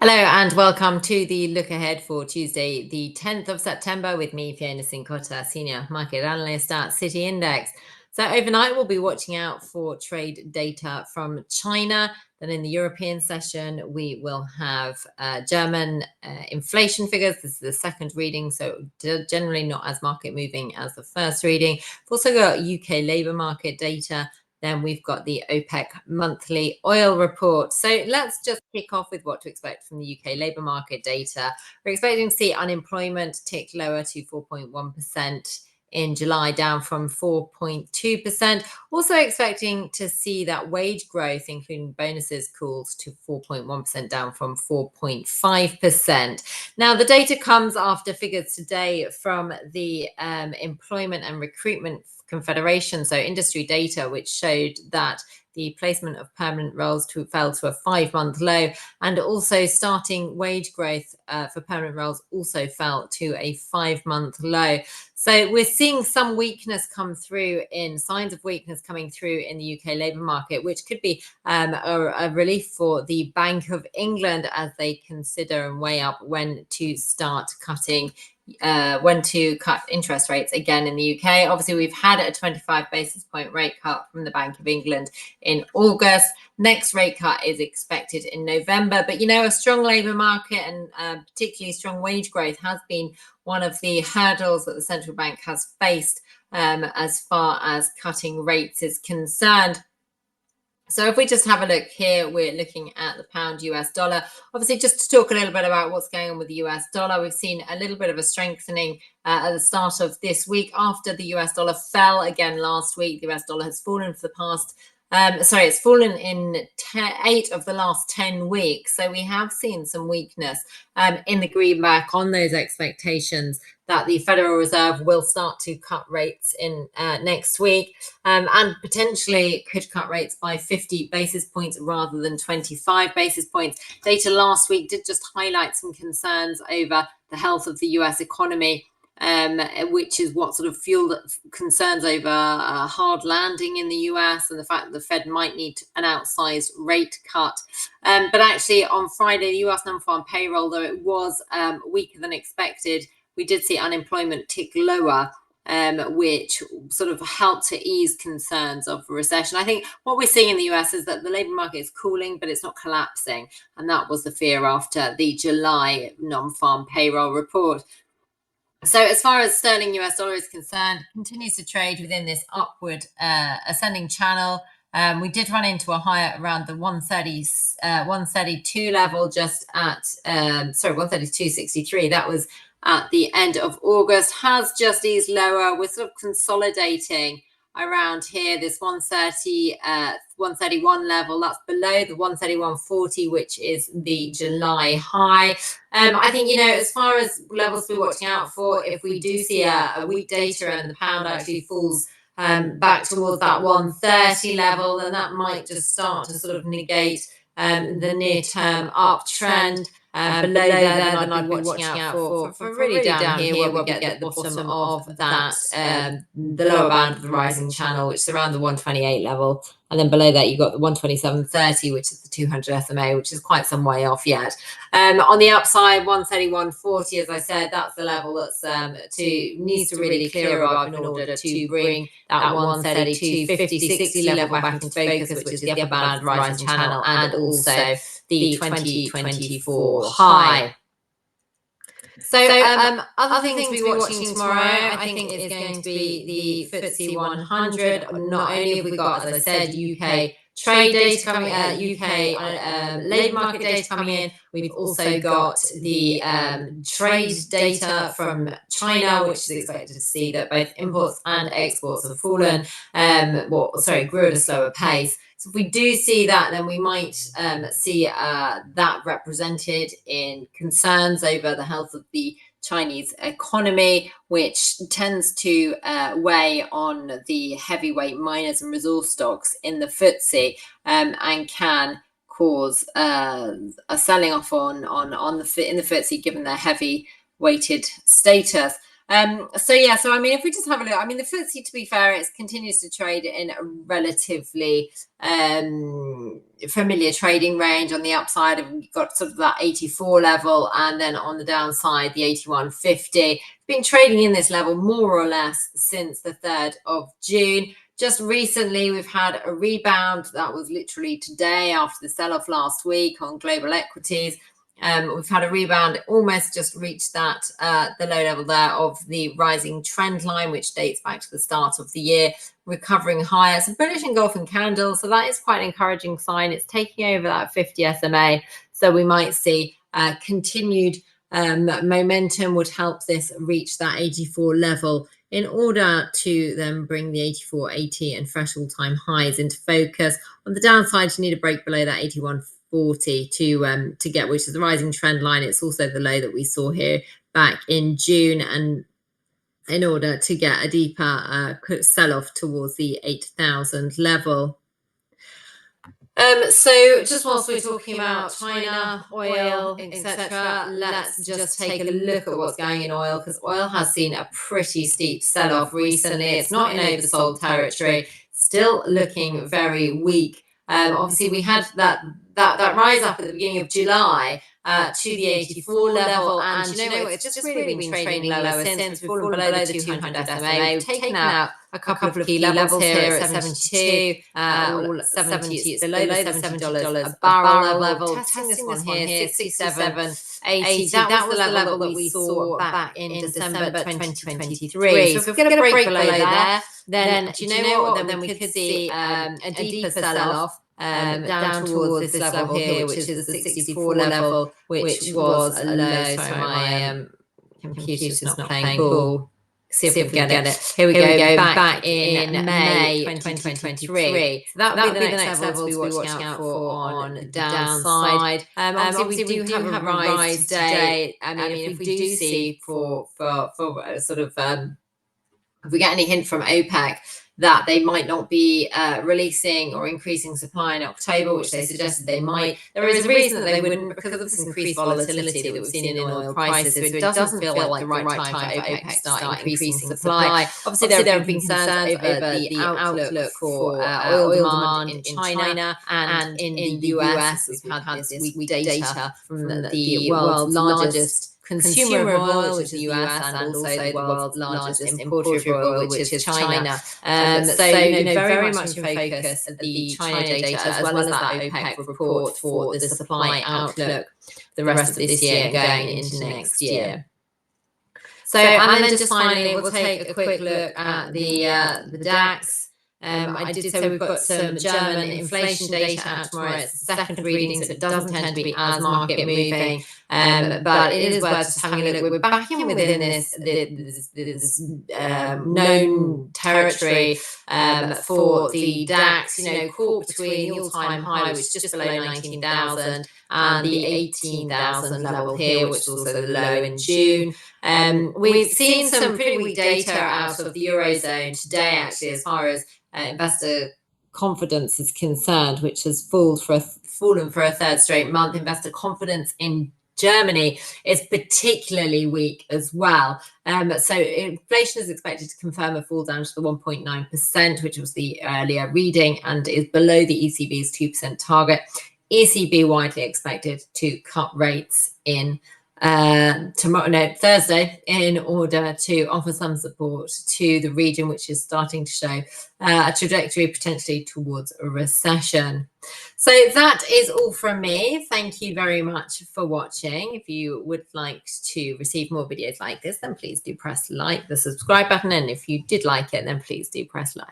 Hello and welcome to the look ahead for Tuesday, the 10th of September, with me, Fiona Cincotta, Senior Market Analyst at City Index. So overnight, we'll be watching out for trade data from China. Then in the European session, we will have German inflation figures. This is the second reading, so generally not as market moving as the first reading. We've also got UK labour market data. Then we've got the OPEC monthly oil report. So let's just kick off with what to expect from the UK labour market data. We're expecting to see unemployment tick lower to 4.1% in July, down from 4.2%. Also expecting to see that wage growth, including bonuses, cools to 4.1%, down from 4.5%. Now, the data comes after figures today from the Employment and Recruitment Confederation, so industry data, which showed that the placement of permanent roles fell to a 5-month low, and also starting wage growth for permanent roles also fell to a 5-month low. So we're seeing some weakness come through, in signs of weakness coming through in the UK labour market, which could be a relief for the Bank of England as they consider and weigh up when to start cutting when to cut interest rates again in the UK. Obviously, we've had a 25 basis point rate cut from the Bank of England in August. Next rate cut is expected in November. But, you know, a strong labour market and particularly strong wage growth has been one of the hurdles that the central bank has faced as far as cutting rates is concerned. So if we just have a look here, we're looking at the pound US dollar. Obviously, just to talk a little bit about what's going on with the US dollar, we've seen a little bit of a strengthening at the start of this week after the US dollar fell again last week. The US dollar has fallen for the past it's fallen in 8 of the last 10 weeks. So we have seen some weakness in the greenback on those expectations that the Federal Reserve will start to cut rates in next week and potentially could cut rates by 50 basis points rather than 25 basis points. Data last week did just highlight some concerns over the health of the US economy, which is what sort of fueled concerns over a hard landing in the US and the fact that the Fed might need an outsized rate cut. But actually on Friday, the US non-farm payroll, though it was weaker than expected, we did see unemployment tick lower, which sort of helped to ease concerns of a recession. I think what we're seeing in the US is that the labour market is cooling, but it's not collapsing. And that was the fear after the July non-farm payroll report. So as far as sterling US dollar is concerned, continues to trade within this upward ascending channel. We did run into a higher around the 132 level just at 132.63. That was at the end of August. Has just eased lower. We're sort of consolidating around here, this 131 level. That's below the 131.40, which is the July high. I think, you know, as far as levels we're watching out for, if we do see a weak data and the pound actually falls back towards that 130 level, then that might just start to sort of negate the near-term uptrend. Below there, then I'd be watching out for really down here where we get the bottom of that, the lower bound of the rising channel, which is around the 128 level. And then below that, you've got the 127.30, which is the 200 SMA, which is quite some way off yet. On the upside, 131.40, as I said, that's the level that's needs to really clear above in order to bring that 132.50, 60 level back into focus, which is the upper bound of the rising channel, and also the 2024 high. So other things to be watching tomorrow, I think, is going to be the FTSE 100. Not only have we got, as I said, UK trade data coming, UK labour market data coming in, we've also got the trade data from China, which is expected to see that both imports and exports have fallen, grew at a slower pace. So if we do see that, then we might see that represented in concerns over the health of the Chinese economy, which tends to weigh on the heavyweight miners and resource stocks in the FTSE, and can cause a selling off in the FTSE given their heavy weighted status. So I mean, if we just have a look, I mean, the FTSE, to be fair, it continues to trade in a relatively familiar trading range. On the upside, you've got sort of that 84 level, and then on the downside, the 81.50. It's been trading in this level more or less since the 3rd of June. Just recently, we've had a rebound. That was literally today after the sell-off last week on global equities. We've had a rebound, almost just reached that the low level there of the rising trend line, which dates back to the start of the year, recovering higher. So bullish engulfing candle, so that is quite an encouraging sign. It's taking over that 50 SMA, so we might see continued momentum would help this reach that 84 level in order to then bring the 84.80 and fresh all-time highs into focus. On the downside, you need a break below that 81.40 to get, which is the rising trend line. It's also the low that we saw here back in June, and in order to get a deeper sell-off towards the 8,000 level. So just whilst we're talking about China, oil, etc., let's just take a look at what's going in oil, because oil has seen a pretty steep sell-off recently. It's not in oversold territory, still looking very weak. Obviously, we had that rise up at the beginning of July to the 84 level, and you know, it's just really been trading lower since. We've fallen below the 200 SMA. We've taken out a couple of key levels here at 72, all 70. It's below the $70 a barrel level. Testing this one here, 67.80. That was the level that we saw back in December 2023. So if we get a break below there, then do you know what? Then we could see a deeper sell-off down towards this level here, which is the 64 level, which was a low. Sorry, my computer's not playing ball. See if we can get it. Here we go, back in May 2023. So that would be the next level to be watching out for on the downside. Obviously, we do have a rise today. I mean, if we do see for sort of if we get any hint from OPEC that they might not be releasing or increasing supply in October, which they suggested they might, there is a reason that they wouldn't, because of this increased volatility that we've seen in oil prices. So it doesn't feel like the right time for OPEC to start increasing supply. Obviously, there have been concerns over the outlook for oil demand in China and in the US. We've had this weak data from the world's largest consumer of oil, which is the US, and also the world's largest importer of oil, which is China. So, very much in focus the China data, as well as that OPEC report for the supply outlook the rest of this year and going into next year. So, and then just finally, we'll take a quick look at the DAX. I did say we've got some German inflation data out tomorrow. It's the second reading, so it doesn't tend to be as market moving, but it is worth just having a look. We're back in within this known territory for the DAX. Caught between the all-time high, which is just below 19,000, and the 18,000 level here, which is also the low in June. We've seen some pretty weak data out of the Eurozone today, actually, as far as investor confidence is concerned, which has fallen for a third straight month. Investor confidence in Germany is particularly weak as well. So inflation is expected to confirm a fall down to the 1.9%, which was the earlier reading, and is below the ECB's 2% target. ECB widely expected to cut rates in Thursday, in order to offer some support to the region, which is starting to show a trajectory potentially towards a recession. So that is all from me. Thank you very much for watching. If you would like to receive more videos like this, then please do press like the subscribe button. And if you did like it, then please do press like.